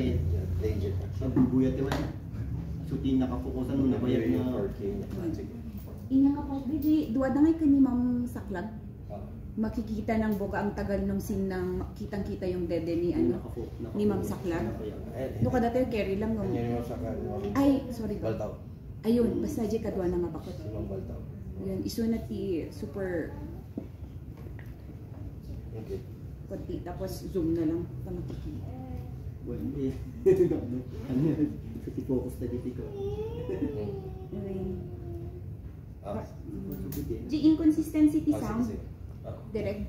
legit. Legit. Ang bubuyat naman. Shooting nakafokusan nung nabayad na. Inya ka po, Gigi, duwad na ngay ka ni Ma'am Saklag. Makikita ng buka ang tagal ng scene ng kitang-kita yung dede ni ano ni Ma'am Saklag. Do ka dati carry lang ng. Ay, sorry ko. Baltaw. Ayun, basta di kadwa na mabakot. Baltaw. Yun, iso na ti super Okay. konti, tapos zoom na lang pa makikita. Well, ano yan? Kasi focus na dito ko. Di inconsistency ti sound. Sige. Direct,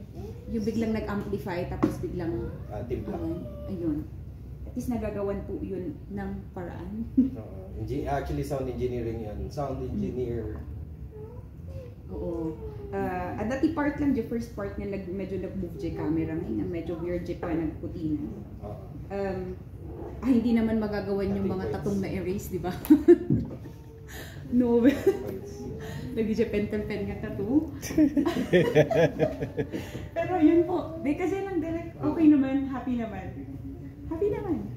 yung biglang nag-amplify tapos biglang Timpla. ayun. At least nagagawan po yun ng paraan. Actually, sound engineering yan. Sound engineer. Oo. At dati part lang, yung first part na medyo nag-move yung camera ngayon, medyo weird yung pa nagputi na. Hindi naman magagawan yung mga tatong na erase, di ba? No. Nag-i pentel pen nga tattoo. Pero yun po, di kasi lang direct, okay naman, happy naman. Happy naman.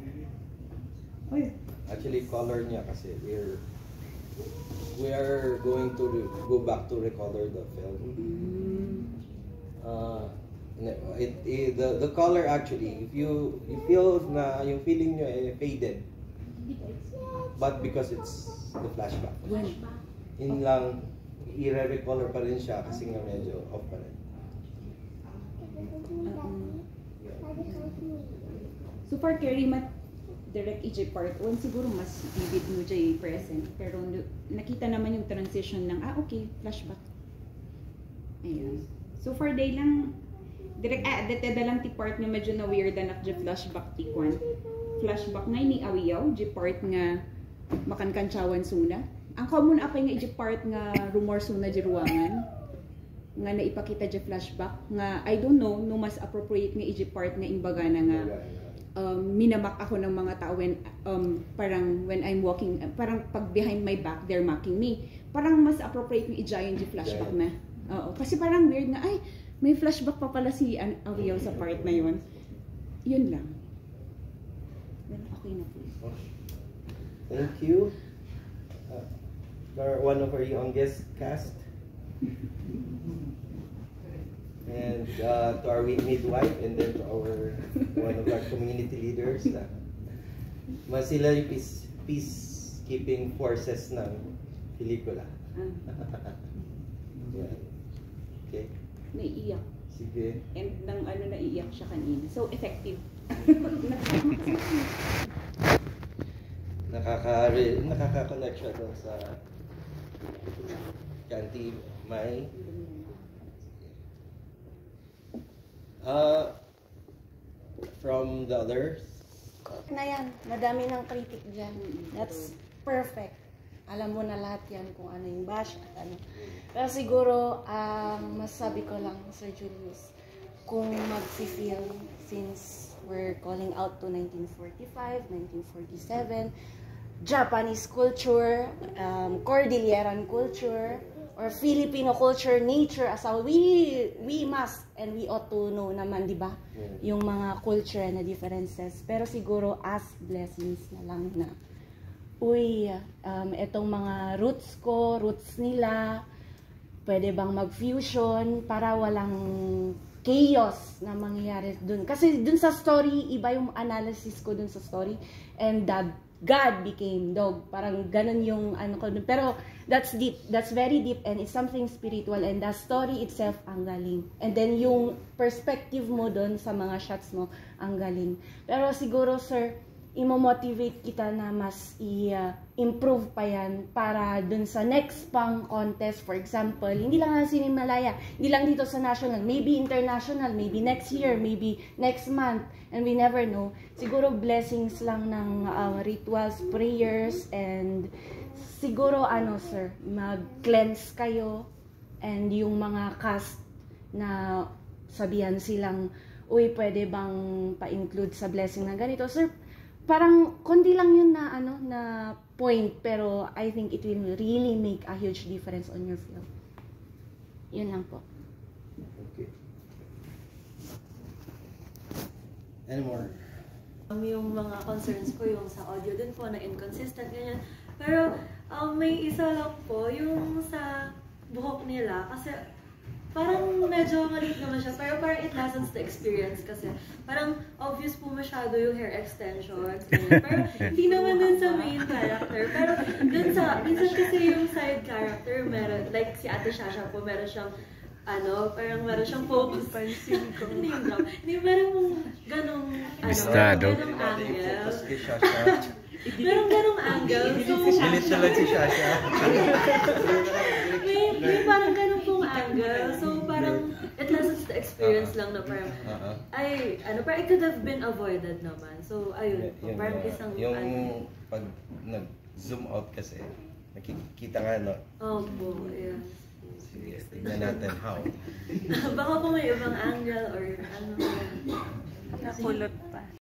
Oy. Actually, color niya kasi we are going to go back to recolor the film. The color actually, if you feel na yung feeling nyo faded, but because it's the flashback. In lang, i-recolor pa rin siya kasi nga medyo off pa rin. So for Carrie, direct EJ part 1 siguro mas vivid mo dyan present, pero nakita naman yung transition ng okay, flashback. Ayan. So for day lang direct dete lang ti part nga medyo na weird na dyan flashback ti kwan. Flashback ngay ni Awiyaw, di part nga makankanchawan suna. Ang common apay nga iji part nga rumor suna di ruangan nga naipakita di flashback nga I don't know no mas appropriate nga iji part nga imbaga na nga minamak ako ng mga tao when parang when I'm walking parang pag behind my back they're mocking me. Parang mas appropriate nga i-giant di flashback na. Oo, kasi parang weird nga ay may flashback pa pala si Awiyaw sa part na yun. Yun lang. Well, okay na po. Thank you. One of our youngest cast. And to our midwife and then to one of our community leaders. Mas sila yung peacekeeping forces ng pelikula. Yeah. Okay. Naiiyak. Sige. And nang naiiyak siya kanina. So effective. Nakaka-connect siya doon sa Kanti May. From the others? Na yan, madami ng critic dyan. That's perfect. Alam mo na lahat yan kung ano yung bash at ano. Pero siguro, masabi ko lang, Sir Julius, kung mag-feel since we're calling out to 1945, 1947, Japanese culture, Cordilleran culture, or Filipino culture, nature, as we must and we ought to know naman, di ba? Yung mga culture na differences. Pero siguro as blessings na lang na, etong mga roots nila, pwede bang mag-fusion para walang chaos na mangyayari dun. Kasi dun sa story, iba yung analysis ko dun sa story, and God became dog. Parang ganun yung ano ko dun. Pero that's deep. That's very deep and it's something spiritual and the story itself ang galing. And then yung perspective mo dun sa mga shots mo ang galing. Pero siguro, sir, imo-motivate kita na mas i-improve pa yan para dun sa next pang contest. For example, hindi lang sa Sinimalaya, hindi lang dito sa national, maybe international, maybe next year, maybe next month, and we never know. Siguro blessings lang ng rituals, prayers, and siguro sir, mag-cleanse kayo, and yung mga cast na sabihan silang, pwede bang pa-include sa blessing na ganito, sir? Parang konti lang yun na na point, pero I think it will really make a huge difference on your film. Yun lang po. Okay. Any more? Yung mga concerns ko yung sa audio din po na inconsistent, ganyan. Pero may isa lang po, yung sa buhok nila, kasi parang medyo maliit naman siya, pero parang it lessens the experience kasi parang obvious po masyado yung hair extensions, ganyan. Pero hindi naman dun sa main character. Pero dun sa, minsan kasi yung side character, meron, like si Ate Shasha po, meron siyang parang meron siyang focus. Pansin ko. Hindi, meron mong ganong, ganong angle. Meron ganong angle. So, Bilit siya lang si Shasha. may parang ganong pong angle. So, parang, it lessens the experience lang na parang, parang it could have been avoided naman. So, ayun po. Parang isang, yung pag nag-zoom out kasi, nakikita nga, no? Opo, yeah. Sige, tignan natin how. Baka po may ibang angle or ano. Nakulot pa.